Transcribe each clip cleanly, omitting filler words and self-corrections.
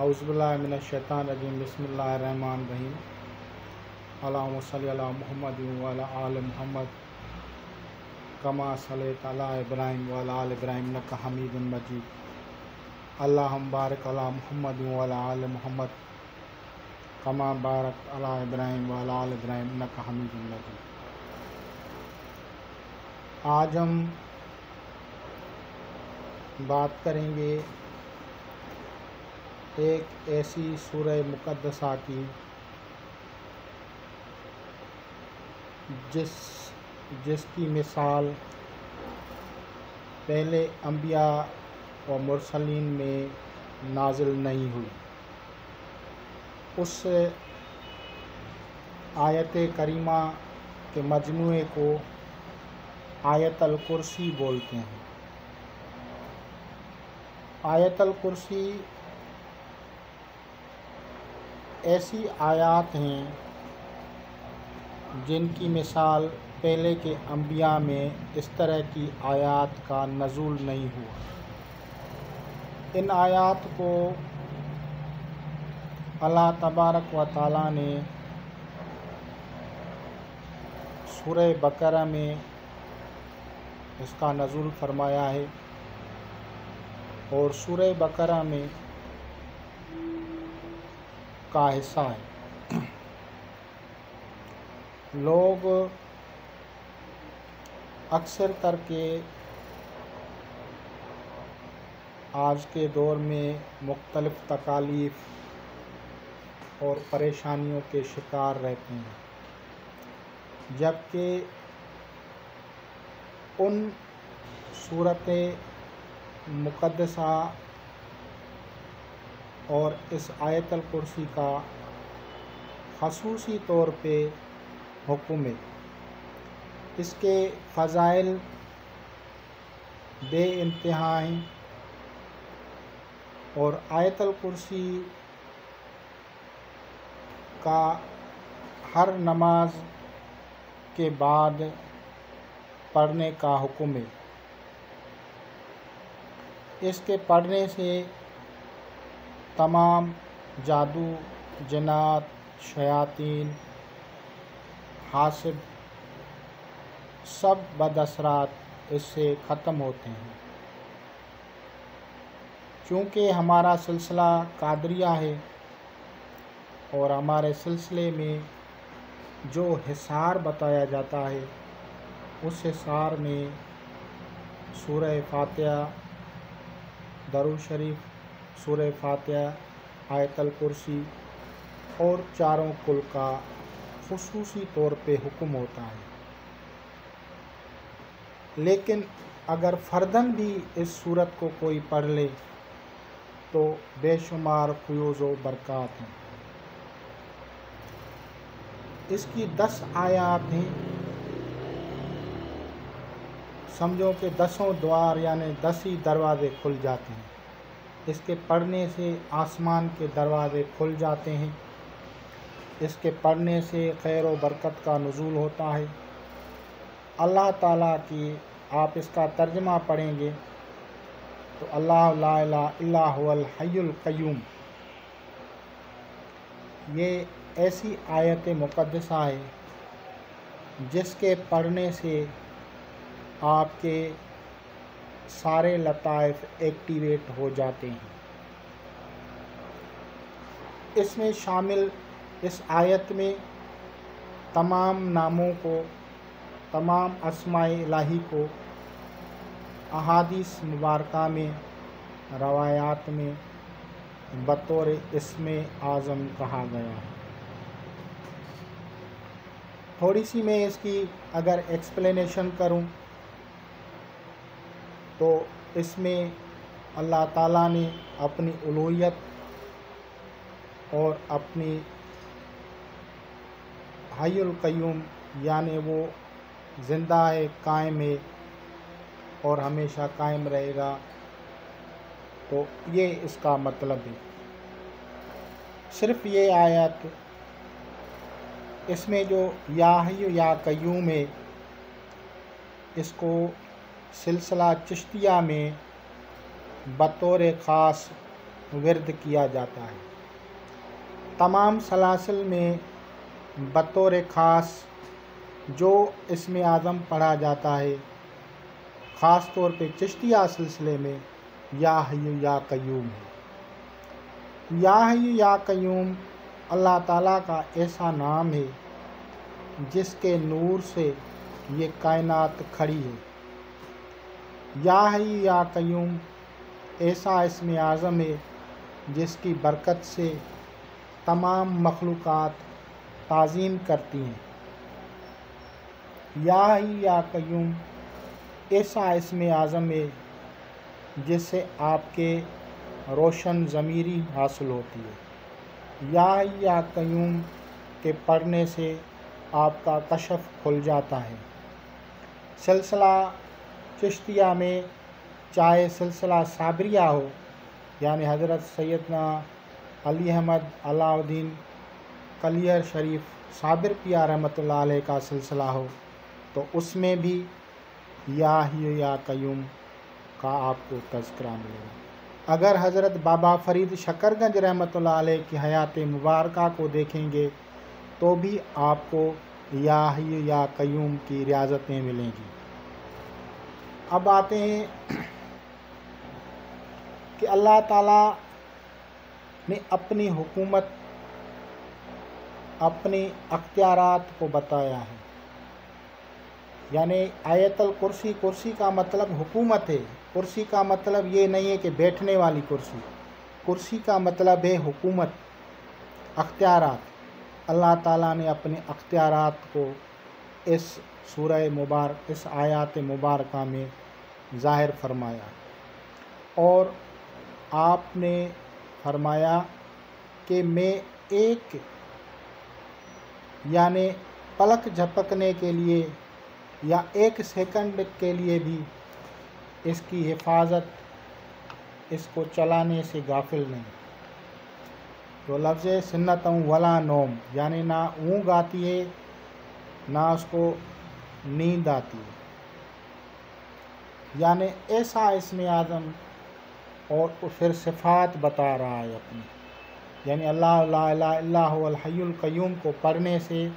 اعوذ باللہ من الشیطان الرجیم بسم اللہ الرحمن الرحیم اللہم صلی علی محمد وعلی آل محمد کما صلیت علی ابراہیم وعلی آل ابراہیم انک حمید مجید اللہم بارک علی محمد وعلی آل محمد کما بارکت علی ابراہیم وعلی آل ابراہیم انک حمید مجید۔ آج ہم بات کریں گے ایک ایسی سورہ مقدسہ کی جس کی مثال پہلے انبیاء و مرسلین میں نازل نہیں ہوئی۔ اس آیت کریمہ کے مجموعے کو آیت الکرسی بولتے ہیں۔ آیت الکرسی ایسی آیات ہیں جن کی مثال پہلے کے انبیاء میں اس طرح کی آیات کا نزول نہیں ہوا۔ ان آیات کو اللہ تبارک و تعالیٰ نے سورہ بقرہ میں اس کا نزول فرمایا ہے، اور سورہ بقرہ میں کا حصہ ہے۔ لوگ اکثر کر کے آج کے دور میں مختلف تکالیف اور پریشانیوں کے شکار رہتے ہیں، جبکہ ان سورۃ مقدسہ اور اس آیت الکرسی کا خصوصی طور پہ حکم ہے۔ اس کے فضائل بے انتہا ہیں، اور آیت الکرسی کا ہر نماز کے بعد پڑھنے کا حکم ہے۔ اس کے پڑھنے سے تمام جادو، جنات، شیاطین، حاسد، سب بد اثرات اس سے ختم ہوتے ہیں۔ چونکہ ہمارا سلسلہ قادریہ ہے، اور ہمارے سلسلے میں جو حصار بتایا جاتا ہے، اس حصار میں سورہ فاتحہ، درود شریف، سورہ فاتحہ، آیت الکرسی اور چاروں کل کا خصوصی طور پہ حکم ہوتا ہے۔ لیکن اگر فرداً بھی اس سورت کو کوئی پڑھ لے تو بے شمار فیوز و برکات ہیں۔ اس کی 10 آیات ہیں۔ سمجھو کہ 10 دوار یعنی 10 ہی دروازے کھل جاتے ہیں۔ اس کے پڑھنے سے آسمان کے دروازے کھل جاتے ہیں۔ اس کے پڑھنے سے خیر و برکت کا نزول ہوتا ہے۔ اللہ تعالیٰ کی آپ اس کا ترجمہ پڑھیں گے تو اللہ لا الہ الا هو الحی القیوم، یہ ایسی آیت مقدسہ ہے جس کے پڑھنے سے آپ کے سارے لطائف ایکٹیویٹ ہو جاتے ہیں۔ اس میں شامل اس آیت میں تمام ناموں کو، تمام اسماء الہی کو احادیث مبارکہ میں، روایات میں بطور اسم اعظم کہا گیا ہے۔ تھوڑی سی میں اس کی اگر ایکسپلینیشن کروں تو اس میں اللہ تعالیٰ نے اپنی الوہیت اور اپنی حی القیوم یعنی وہ زندہ ہے، قائم ہے اور ہمیشہ قائم رہے گا، تو یہ اس کا مطلب ہے۔ صرف یہ آیت، اس میں جو یا حی یا قیوم ہے، اس کو سلسلہ چشتیہ میں بطور خاص ورد کیا جاتا ہے۔ تمام سلاسل میں بطور خاص جو اسم اعظم پڑھا جاتا ہے، خاص طور پہ چشتیہ سلسلے میں یا حی یا قیوم ہے۔ یا حی یا قیوم اللہ تعالیٰ کا ایسا نام ہے جس کے نور سے یہ کائنات کھڑی ہے۔ یا حی یا قیوم ایسا اسم اعظم ہے جس کی برکت سے تمام مخلوقات تعظیم کرتی ہیں۔ یا حی یا قیوم ایسا اسم اعظم ہے جس سے آپ کے روشن ضمیری حاصل ہوتی ہے۔ یا حی یا قیوم کے پڑھنے سے آپ کا کشف کھل جاتا ہے۔ سلسلہ چشتیہ میں چاہے سلسلہ صابریہ ہو، یعنی حضرت سیدنا علی احمد علاء الدین کلیئر شریف صابر پیا رحمۃ اللہ علیہ کا سلسلہ ہو، تو اس میں بھی یا حی یا قیوم کا آپ کو تذکرہ ملے گا۔ اگر حضرت بابا فرید شکر گنج رحمۃ اللہ علیہ کی حیات مبارکہ کو دیکھیں گے تو بھی آپ کو یا حی یا قیوم کی ریاضتیں ملیں گی۔ اب آتے ہیں کہ اللہ تعالیٰ نے اپنی حکومت، اپنی اختیارات کو بتایا ہے۔ یعنی آیت الکرسی، کرسی کا مطلب حکومت ہے۔ کرسی کا مطلب یہ نہیں ہے کہ بیٹھنے والی کرسی، کرسی کا مطلب ہے حکومت، اختیارات۔ اللہ تعالیٰ نے اپنے اختیارات کو اس سورہ مبارک، اس آیات مبارکہ میں ظاہر فرمایا، اور آپ نے فرمایا کہ میں ایک یعنی پلک جھپکنے کے لیے یا ایک سیکنڈ کے لیے بھی اس کی حفاظت، اس کو چلانے سے غافل نہیں۔ تو لفظ سنتوں ولا نوم، یعنی نہ اونگ آتی ہے نہ اس کو نیند آتی ہے۔ یعنی ایسا اسم اعظم اور پھر صفات بتا رہا ہے اپنی، یعنی اللہ لا الہ الا هو الحی القیوم کو پڑھنے سے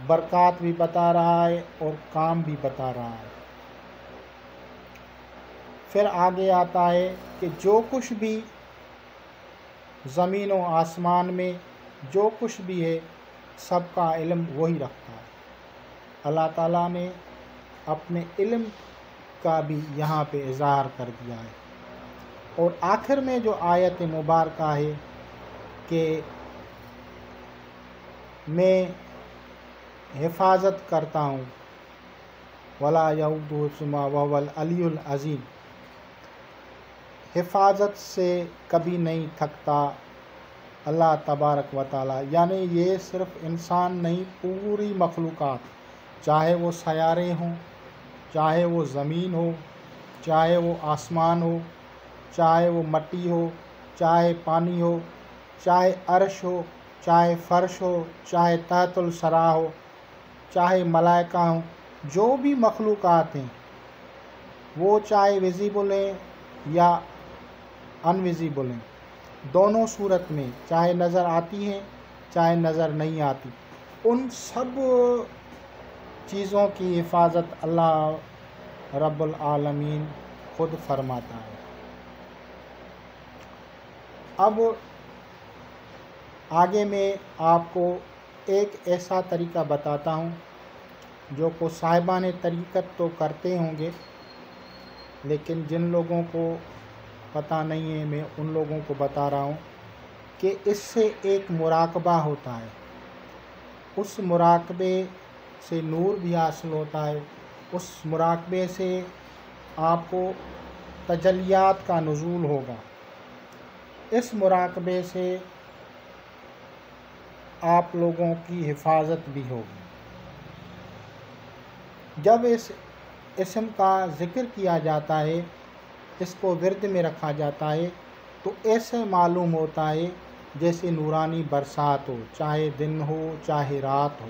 برکات بھی بتا رہا ہے اور کام بھی بتا رہا ہے۔ پھر آگے آتا ہے کہ جو کچھ بھی زمین و آسمان میں جو کچھ بھی ہے سب کا علم وہی رکھتا ہے۔ اللہ تعالیٰ نے اپنے علم کا بھی یہاں پہ اظہار کر دیا ہے۔ اور آخر میں جو آیت مبارکہ ہے کہ میں حفاظت کرتا ہوں، ولا یعودہ حفظہما وہو العلی العظیم، حفاظت سے کبھی نہیں تھکتا اللہ تبارک و تعالیٰ۔ یعنی یہ صرف انسان نہیں، پوری مخلوقات، چاہے وہ سیارے ہوں، چاہے وہ زمین ہو، چاہے وہ آسمان ہو، چاہے وہ مٹی ہو، چاہے پانی ہو، چاہے عرش ہو، چاہے فرش ہو، چاہے تحت الثری ہو، چاہے ملائکہ ہوں، جو بھی مخلوقات ہیں وہ چاہے ویزیبل ہیں یا انویزیبل ہیں، دونوں صورت میں چاہے نظر آتی ہیں چاہے نظر نہیں آتی، ان سب چیزوں کی حفاظت اللہ رب العالمین خود فرماتا ہے۔ اب آگے میں آپ کو ایک ایسا طریقہ بتاتا ہوں جو کو صاحبان طریقت تو کرتے ہوں گے، لیکن جن لوگوں کو پتہ نہیں ہے میں ان لوگوں کو بتا رہا ہوں کہ اس سے ایک مراقبہ ہوتا ہے۔ اس مراقبے سے نور بھی حاصل ہوتا ہے، اس مراقبے سے آپ کو تجلیات کا نزول ہوگا، اس مراقبے سے آپ لوگوں کی حفاظت بھی ہوگی۔ جب اس اسم کا ذکر کیا جاتا ہے، اس کو ورد میں رکھا جاتا ہے، تو ایسے معلوم ہوتا ہے جیسے نورانی برسات ہو، چاہے دن ہو چاہے رات ہو،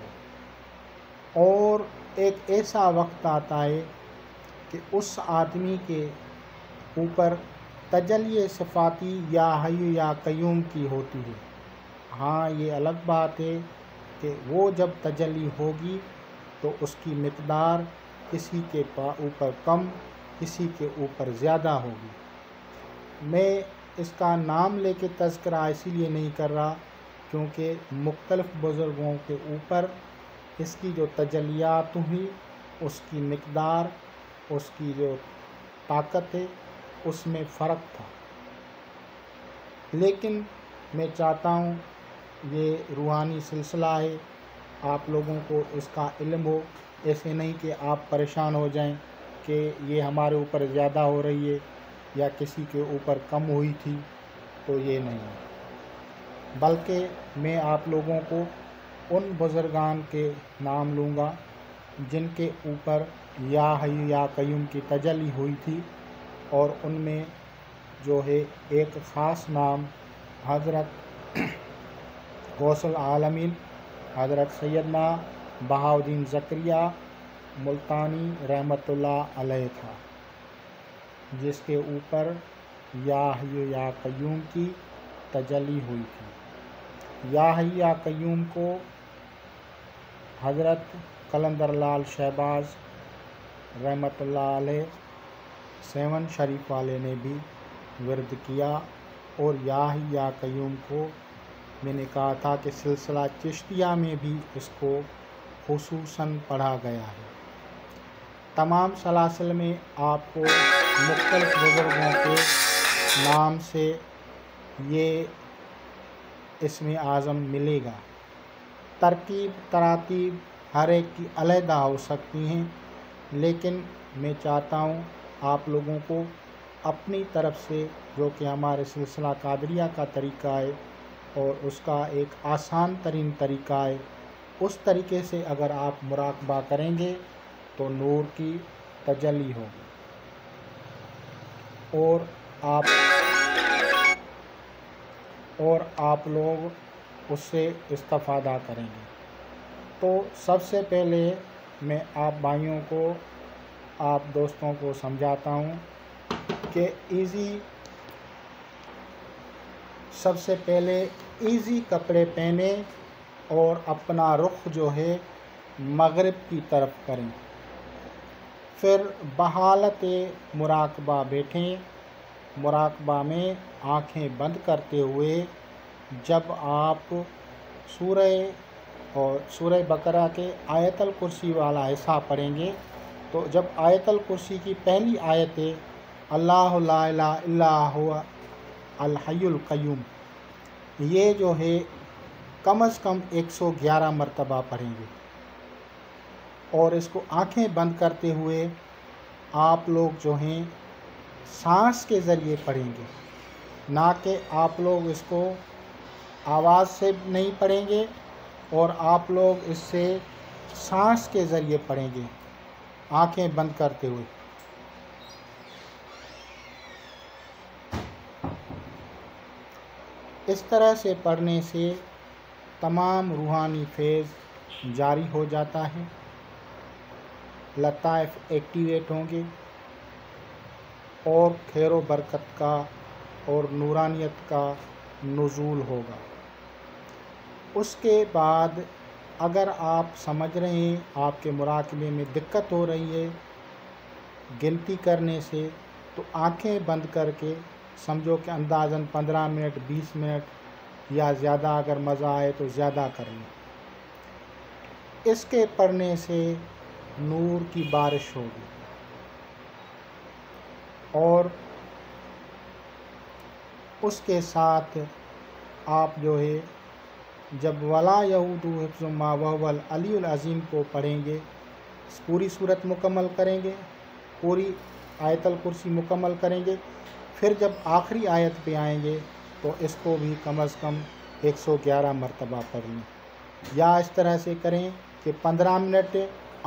اور ایک ایسا وقت آتا ہے کہ اس آدمی کے اوپر تجلی صفاتی یا حی یا قیوم کی ہوتی ہے۔ ہاں یہ الگ بات ہے کہ وہ جب تجلی ہوگی تو اس کی مقدار کسی کے اوپر کم، کسی کے اوپر زیادہ ہوگی۔ میں اس کا نام لے کے تذکرہ اسی لیے نہیں کر رہا کیونکہ مختلف بزرگوں کے اوپر اس کی جو تجلیات ہوئی، اس کی مقدار، اس کی جو طاقت ہے، اس میں فرق تھا۔ لیکن میں چاہتا ہوں یہ روحانی سلسلہ ہے، آپ لوگوں کو اس کا علم ہو، ایسے نہیں کہ آپ پریشان ہو جائیں کہ یہ ہمارے اوپر زیادہ ہو رہی ہے یا کسی کے اوپر کم ہوئی تھی، تو یہ نہیں ہے۔ بلکہ میں آپ لوگوں کو ان بزرگان کے نام لوں گا جن کے اوپر یا حی یا قیوم کی تجلی ہوئی تھی، اور ان میں جو ہے ایک خاص نام حضرت غوث العالمین حضرت سیدنا بہاؤالدین زکریا ملتانی رحمۃ اللہ علیہ تھا، جس کے اوپر یا حی یا قیوم کی تجلی ہوئی تھی۔ یا حی یا قیوم کو حضرت قلندر لال شہباز رحمۃ اللہ علیہ 7 شریف والے نے بھی ورد کیا، اور یا حی یا قیوم کو میں نے کہا تھا کہ سلسلہ چشتیہ میں بھی اس کو خصوصاً پڑھا گیا ہے۔ تمام سلاسل میں آپ کو مختلف بزرگوں کے نام سے یہ اسم اعظم ملے گا۔ تراتیب ہر ایک کی علیحدہ ہو سکتی ہیں، لیکن میں چاہتا ہوں آپ لوگوں کو اپنی طرف سے، جو کہ ہمارے سلسلہ قادریہ کا طریقہ ہے اور اس کا ایک آسان ترین طریقہ ہے، اس طریقے سے اگر آپ مراقبہ کریں گے تو نور کی تجلی ہوگی اور آپ لوگ اس سے استفادہ کریں گے۔ تو سب سے پہلے میں آپ بھائیوں کو، آپ دوستوں کو سمجھاتا ہوں کہ سب سے پہلے ایزی کپڑے پہنیں اور اپنا رخ جو ہے مغرب کی طرف کریں، پھر بحالت مراقبہ بیٹھیں۔ مراقبہ میں آنکھیں بند کرتے ہوئے جب آپ سورہ بقرہ کے آیت الکرسی والا حصہ پڑھیں گے، تو جب آیت الکرسی کی پہلی آیت ہے اللہ لا الہ الا هو الحی القیوم، یہ جو ہے کم از کم 111 مرتبہ پڑھیں گے، اور اس کو آنکھیں بند کرتے ہوئے آپ لوگ جو ہیں سانس کے ذریعے پڑھیں گے، نہ کہ آپ لوگ اس کو آواز سے نہیں پڑھیں گے، اور آپ لوگ اس سے سانس کے ذریعے پڑھیں گے آنکھیں بند کرتے ہوئے۔ اس طرح سے پڑھنے سے تمام روحانی فیض جاری ہو جاتا ہے، لطائف ایکٹیویٹ ہوں گے، اور خیر و برکت کا اور نورانیت کا نزول ہوگا۔ اس کے بعد اگر آپ سمجھ رہے ہیں آپ کے مراقبے میں دقت ہو رہی ہے گنتی کرنے سے، تو آنکھیں بند کر کے سمجھو کہ اندازاً 15 منٹ 20 منٹ یا زیادہ اگر مزہ آئے تو زیادہ کر لیں۔ اس کے پڑھنے سے نور کی بارش ہوگی، اور اس کے ساتھ آپ جو ہے جب ولا یعودہ حفظہما وہو العلی العظیم کو پڑھیں گے، پوری صورت مکمل کریں گے، پوری آیت الکرسی مکمل کریں گے، پھر جب آخری آیت پہ آئیں گے تو اس کو بھی کم از کم 111 مرتبہ پڑھ لیں، یا اس طرح سے کریں کہ 15 منٹ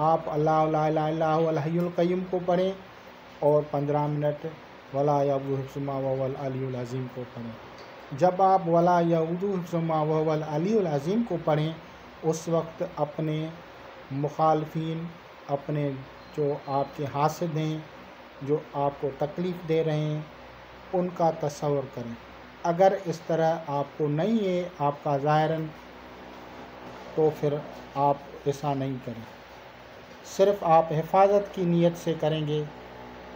آپ اللہ لا الہ الا هو الحی القیوم کو پڑھیں، اور 15 منٹ ولا یعودہ حفظہما وہو العلی العظیم کو پڑھیں۔ جب آپ ولا یعودہ حفظہما وہو العلی العظیم کو پڑھیں، اس وقت اپنے مخالفین، اپنے جو آپ کے حاسد ہیں، جو آپ کو تکلیف دے رہے ہیں، ان کا تصور کریں۔ اگر اس طرح آپ کو نہیں ہے آپ کا ظاہراً، تو پھر آپ ایسا نہیں کریں۔ صرف آپ حفاظت کی نیت سے کریں گے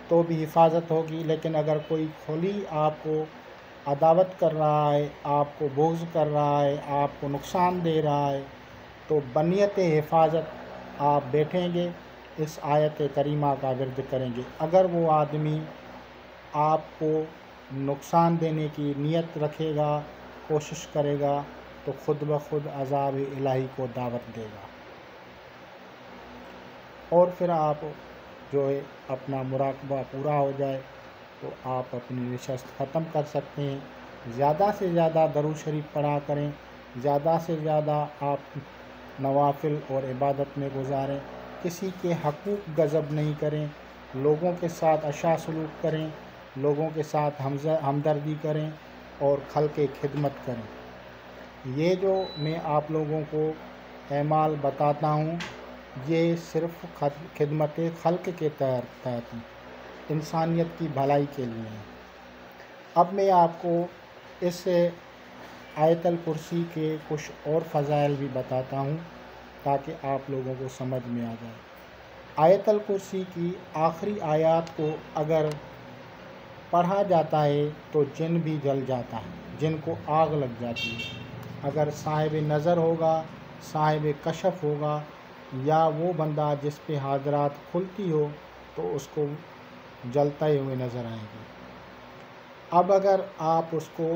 تو بھی حفاظت ہوگی، لیکن اگر کوئی کھلی آپ کو عداوت کر رہا ہے، آپ کو بغض کر رہا ہے، آپ کو نقصان دے رہا ہے، تو بنیت حفاظت آپ بیٹھیں گے، اس آیت کریمہ کا ورد کریں گے۔ اگر وہ آدمی آپ کو نقصان دینے کی نیت رکھے گا، کوشش کرے گا، تو خود بخود عذاب الہی کو دعوت دے گا، اور پھر آپ جو ہے اپنا مراقبہ پورا ہو جائے تو آپ اپنی نشست ختم کر سکتے ہیں۔ زیادہ سے زیادہ درود شریف پڑھا کریں، زیادہ سے زیادہ آپ نوافل اور عبادت میں گزاریں، کسی کے حقوق غصب نہیں کریں، لوگوں کے ساتھ اچھا سلوک کریں، لوگوں کے ساتھ ہمدردی کریں اور خلق خدمت کریں۔ یہ جو میں آپ لوگوں کو اعمال بتاتا ہوں، یہ صرف خدمت خلق کے تحت ہیں، انسانیت کی بھلائی کے لیے ہیں۔ اب میں آپ کو اس آیت الکرسی کے کچھ اور فضائل بھی بتاتا ہوں تاکہ آپ لوگوں کو سمجھ میں آ جائے۔ آیت الکرسی کی آخری آیات کو اگر پڑھا جاتا ہے تو جن بھی جل جاتا ہے، جن کو آگ لگ جاتی ہے۔ اگر صاحب نظر ہوگا، صاحب کشف ہوگا، یا وہ بندہ جس پہ حاضرات کھلتی ہو تو اس کو جلتے ہوئے نظر آئیں گے۔ اب اگر آپ اس کو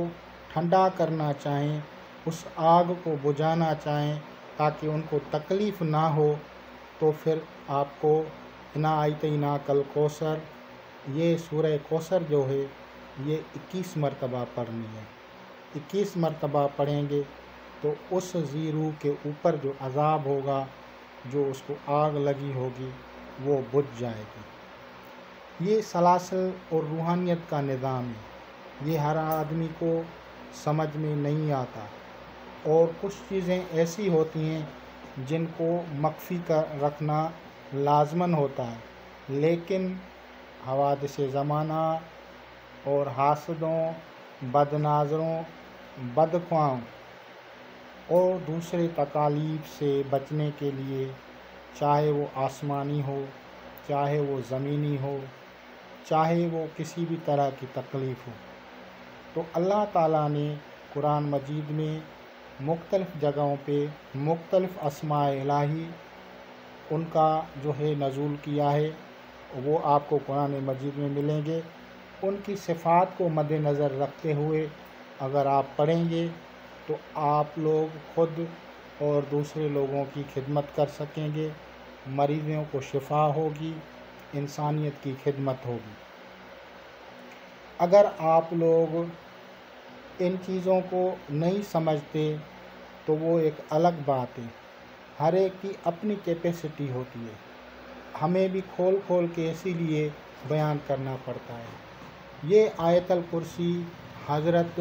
ٹھنڈا کرنا چاہیں، اس آگ کو بجھانا چاہیں تاکہ ان کو تکلیف نہ ہو، تو پھر آپ کو انا اعطیناک الکوثر، یہ سورہ کوثر جو ہے یہ 21 مرتبہ پڑھنی ہے۔ 21 مرتبہ پڑھیں گے تو اس ذی روح کے اوپر جو عذاب ہوگا، جو اس کو آگ لگی ہوگی، وہ بجھ جائے گی۔ یہ سلاسل اور روحانیت کا نظام ہے، یہ ہر آدمی کو سمجھ میں نہیں آتا، اور کچھ چیزیں ایسی ہوتی ہیں جن کو مخفی رکھنا لازماً ہوتا ہے، لیکن حوادث زمانہ اور حاسدوں، بد ناظروں، بدخواہوں اور دوسرے تکالیف سے بچنے کے لیے، چاہے وہ آسمانی ہو، چاہے وہ زمینی ہو، چاہے وہ کسی بھی طرح کی تکلیف ہو، تو اللہ تعالیٰ نے قرآن مجید میں مختلف جگہوں پہ مختلف اسماء الہی ان کا جو ہے نزول کیا ہے، وہ آپ کو قرآن مجید میں ملیں گے۔ ان کی صفات کو مد نظر رکھتے ہوئے اگر آپ پڑھیں گے تو آپ لوگ خود اور دوسرے لوگوں کی خدمت کر سکیں گے، مریضوں کو شفا ہوگی، انسانیت کی خدمت ہوگی۔ اگر آپ لوگ ان چیزوں کو نہیں سمجھتے تو وہ ایک الگ بات ہے، ہر ایک کی اپنی کیپیسٹی ہوتی ہے، ہمیں بھی کھول کھول کے اسی لیے بیان کرنا پڑتا ہے۔ یہ آیت الکرسی حضرت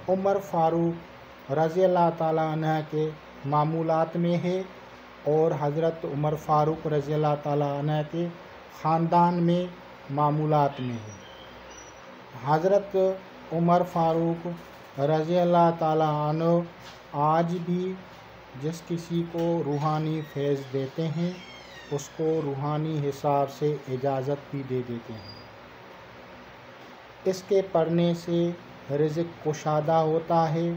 عمر فاروق رضی اللہ تعالیٰ عنہ کے معمولات میں ہے، اور حضرت عمر فاروق رضی اللہ تعالیٰ عنہ کے خاندان میں معمولات میں ہے۔ حضرت عمر فاروق رضی اللہ تعالیٰ عنہ آج بھی جس کسی کو روحانی فیض دیتے ہیں اس کو روحانی حساب سے اجازت بھی دے دیتے ہیں۔ اس کے پڑھنے سے رزق کشادہ ہوتا ہے،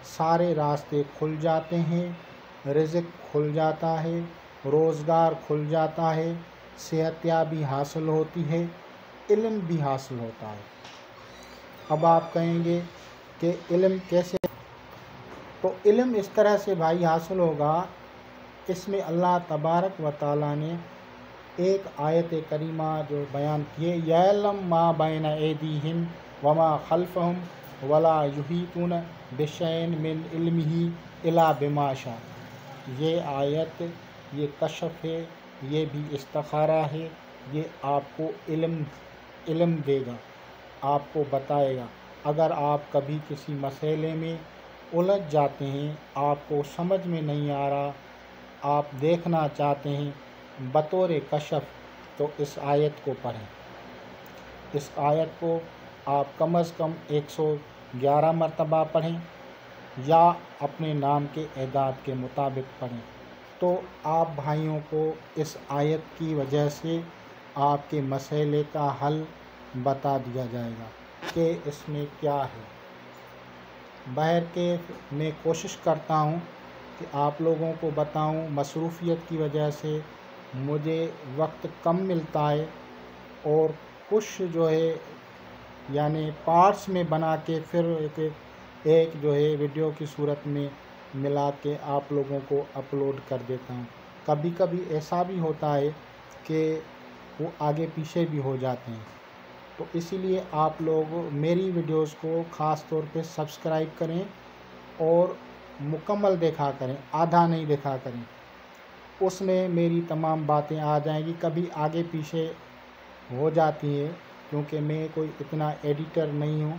سارے راستے کھل جاتے ہیں، رزق کھل جاتا ہے، روزگار کھل جاتا ہے، صحت یابی حاصل ہوتی ہے، علم بھی حاصل ہوتا ہے۔ اب آپ کہیں گے کہ علم کیسے؟ تو علم اس طرح سے بھائی حاصل ہوگا، اس میں اللہ تبارک و تعالیٰ نے ایک آیت کریمہ جو بیان کیے، یعلم ما بین ایدیہم وما خلفہم ولا یحیطون بشیء من علمہ الا بما شاء۔ یہ آیت، یہ کشف ہے، یہ بھی استخارہ ہے، یہ آپ کو علم دے گا، آپ کو بتائے گا۔ اگر آپ کبھی کسی مسئلے میں الجھ جاتے ہیں، آپ کو سمجھ میں نہیں آ رہا، آپ دیکھنا چاہتے ہیں بطور کشف، تو اس آیت کو پڑھیں۔ اس آیت کو آپ کم از کم 111 مرتبہ پڑھیں یا اپنے نام کے اعداد کے مطابق پڑھیں، تو آپ بھائیوں کو اس آیت کی وجہ سے آپ کے مسئلے کا حل بتا دیا جائے گا کہ اس میں کیا ہے۔ بہرکیف میں کوشش کرتا ہوں کہ آپ لوگوں کو بتاؤں، مصروفیت کی وجہ سے مجھے وقت کم ملتا ہے، اور کچھ جو ہے یعنی پارٹس میں بنا کے پھر ایک جو ہے ویڈیو کی صورت میں ملا کے آپ لوگوں کو اپلوڈ کر دیتا ہوں۔ کبھی کبھی ایسا بھی ہوتا ہے کہ وہ آگے پیچھے بھی ہو جاتے ہیں، تو اسی لیے آپ لوگ میری ویڈیوز کو خاص طور پہ سبسکرائب کریں اور مکمل دیکھا کریں، آدھا نہیں دیکھا کریں، اس میں میری تمام باتیں آ جائیں گی۔ کبھی آگے پیچھے ہو جاتی ہے کیونکہ میں کوئی اتنا ایڈیٹر نہیں ہوں،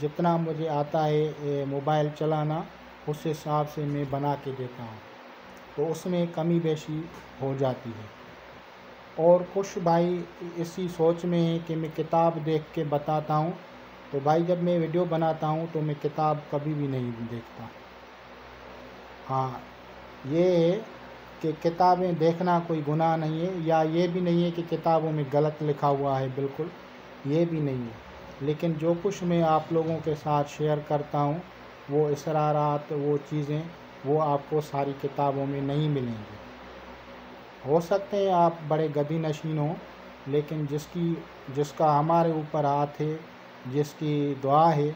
جتنا مجھے آتا ہے موبائل چلانا اس حساب سے میں بنا کے دیتا ہوں، تو اس میں کمی بیشی ہو جاتی ہے۔ اور کچھ بھائی اسی سوچ میں ہیں کہ میں کتاب دیکھ کے بتاتا ہوں، تو بھائی جب میں ویڈیو بناتا ہوں تو میں کتاب کبھی بھی نہیں دیکھتا۔ ہاں، یہ ہے کہ کتابیں دیکھنا کوئی گناہ نہیں ہے، یا یہ بھی نہیں ہے کہ کتابوں میں غلط لکھا ہوا ہے، بالکل یہ بھی نہیں ہے، لیکن جو کچھ میں آپ لوگوں کے ساتھ شیئر کرتا ہوں وہ اسرارات، وہ چیزیں وہ آپ کو ساری کتابوں میں نہیں ملیں گی۔ ہو سکتے ہیں آپ بڑے گدی نشین ہوں، لیکن جس کا ہمارے اوپر ہاتھ ہے، جس کی دعا ہے،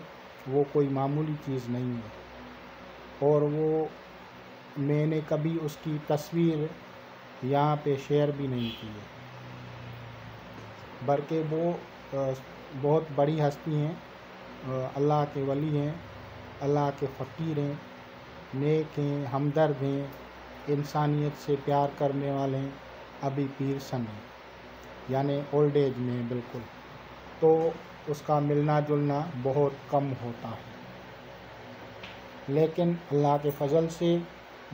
وہ کوئی معمولی چیز نہیں ہے، اور وہ میں نے کبھی اس کی تصویر یہاں پہ شیئر بھی نہیں کی ہے، بلکہ وہ بہت بڑی ہستی ہیں، اللہ کے ولی ہیں، اللہ کے فقیر ہیں، نیک ہیں، ہمدرد ہیں، انسانیت سے پیار کرنے والے ہیں، ابھی پیر سن ہیں، یعنی اولڈ ایج میں بالکل، تو اس کا ملنا جلنا بہت کم ہوتا ہے، لیکن اللہ کے فضل سے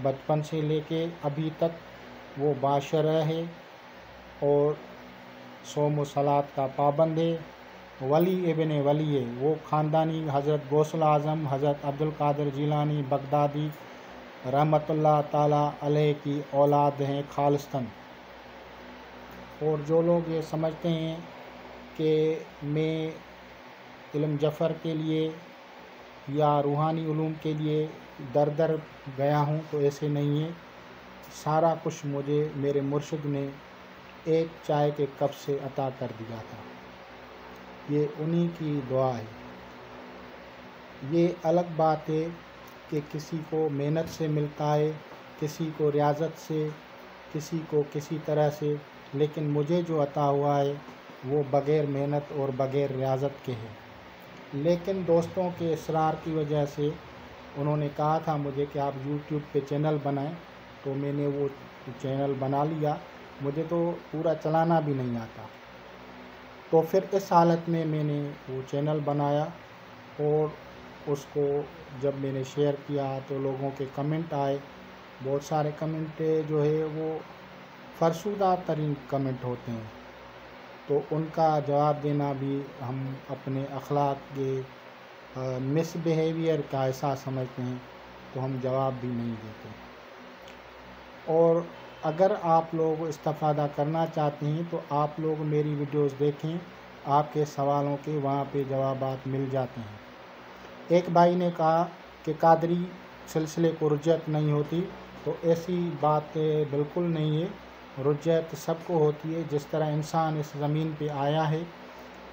بچپن سے لے کے ابھی تک وہ باشرح ہے اور صوم و صلات کا پابند ہے، ولی ابن ولی ہے، وہ خاندانی حضرت غوث الاعظم حضرت عبد القادر جیلانی بغدادی رحمۃ اللہ تعالیٰ علیہ کی اولاد ہیں خالصتاً۔ اور جو لوگ یہ سمجھتے ہیں کہ میں علم ظفر کے لیے یا روحانی علوم کے لیے در در گیا ہوں، تو ایسے نہیں ہے، سارا کچھ مجھے میرے مرشد نے ایک چائے کے کپ سے عطا کر دیا تھا، یہ انہی کی دعا ہے۔ یہ الگ بات ہے کہ کسی کو محنت سے ملتا ہے، کسی کو ریاضت سے، کسی کو کسی طرح سے، لیکن مجھے جو عطا ہوا ہے وہ بغیر محنت اور بغیر ریاضت کے ہے، لیکن دوستوں کے اصرار کی وجہ سے انہوں نے کہا تھا مجھے کہ آپ یوٹیوب پہ چینل بنائیں، تو میں نے وہ چینل بنا لیا، مجھے تو پورا چلانا بھی نہیں آتا، تو پھر اس حالت میں میں نے وہ چینل بنایا، اور اس کو جب میں نے شیئر کیا تو لوگوں کے کمنٹ آئے، بہت سارے کمنٹ جو ہے وہ فرسودہ ترین کمنٹ ہوتے ہیں، تو ان کا جواب دینا بھی ہم اپنے اخلاق کے مس بیہیویئر کا ایسا سمجھتے ہیں، تو ہم جواب بھی نہیں دیتے۔ اور اگر آپ لوگ استفادہ کرنا چاہتے ہیں تو آپ لوگ میری ویڈیوز دیکھیں، آپ کے سوالوں کے وہاں پہ جوابات مل جاتے ہیں۔ ایک بھائی نے کہا کہ قادری سلسلے کو رجعت نہیں ہوتی، تو ایسی بات بالکل نہیں ہے، رجعت سب کو ہوتی ہے، جس طرح انسان اس زمین پہ آیا ہے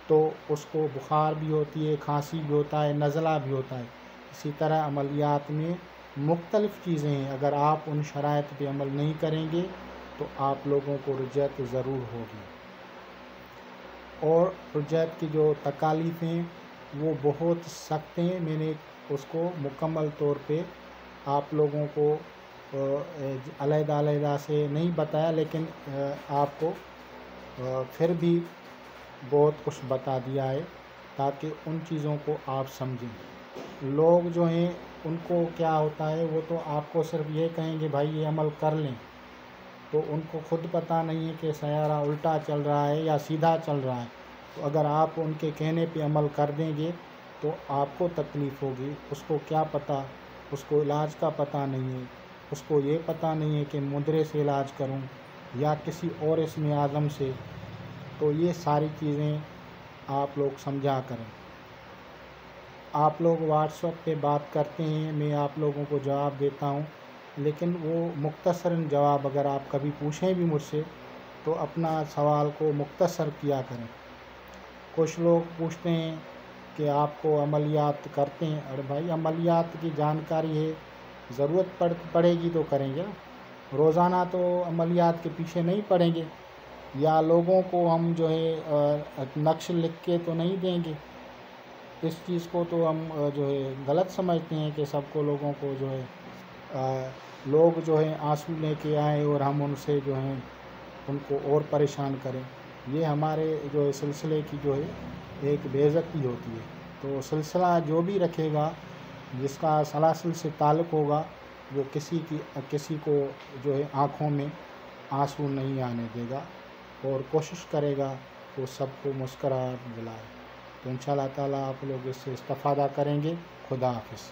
تو اس کو بخار بھی ہوتی ہے، کھانسی بھی ہوتا ہے، نزلہ بھی ہوتا ہے، اسی طرح عملیات میں مختلف چیزیں ہیں، اگر آپ ان شرائط پہ عمل نہیں کریں گے تو آپ لوگوں کو رجعت ضرور ہوگی۔ اور رجعت کی جو تکالیف ہیں وہ بہت سخت ہیں، میں نے اس کو مکمل طور پہ آپ لوگوں کو علیحدہ علیحدہ سے نہیں بتایا، لیکن آپ کو پھر بھی بہت کچھ بتا دیا ہے تاکہ ان چیزوں کو آپ سمجھیں۔ لوگ جو ہیں ان کو کیا ہوتا ہے، وہ تو آپ کو صرف یہ کہیں گے بھائی یہ عمل کر لیں، تو ان کو خود پتہ نہیں ہے کہ سیارہ الٹا چل رہا ہے یا سیدھا چل رہا ہے، تو اگر آپ ان کے کہنے پہ عمل کر دیں گے تو آپ کو تکلیف ہوگی، اس کو کیا پتہ، اس کو علاج کا پتہ نہیں ہے، اس کو یہ پتہ نہیں ہے کہ مدرے سے علاج کروں یا کسی اور اسم اعظم سے۔ تو یہ ساری چیزیں آپ لوگ سمجھا کریں۔ آپ لوگ واٹس ایپ پہ بات کرتے ہیں، میں آپ لوگوں کو جواب دیتا ہوں، لیکن وہ مختصراً جواب اگر آپ کبھی پوچھیں بھی مجھ سے تو اپنا سوال کو مختصر کیا کریں۔ کچھ لوگ پوچھتے ہیں کہ آپ کو عملیات کرتے ہیں، اور بھائی عملیات کی جانکاری ہے، ضرورت پڑے گی تو کریں گے، روزانہ تو عملیات کے پیچھے نہیں پڑیں گے، یا لوگوں کو ہم جو ہے نقش لکھ کے تو نہیں دیں گے۔ اس چیز کو تو ہم جو ہے غلط سمجھتے ہیں کہ سب کو لوگوں کو جو ہے لوگ جو ہے آنسو لے کے آئیں اور ہم ان سے جو ہیں ان کو اور پریشان کریں۔ یہ ہمارے جو ہے سلسلے کی جو ہے ایک بے عزتی ہوتی ہے۔ تو سلسلہ جو بھی رکھے گا، جس کا سلاسل سے تعلق ہوگا، وہ کسی کو جو ہے آنکھوں میں آنسو نہیں آنے دے گا اور کوشش کرے گا وہ سب کو مسکراہٹ دلائے۔ تو انشاءاللہ تعالیٰ آپ لوگ اس سے استفادہ کریں گے۔ خدا حافظ۔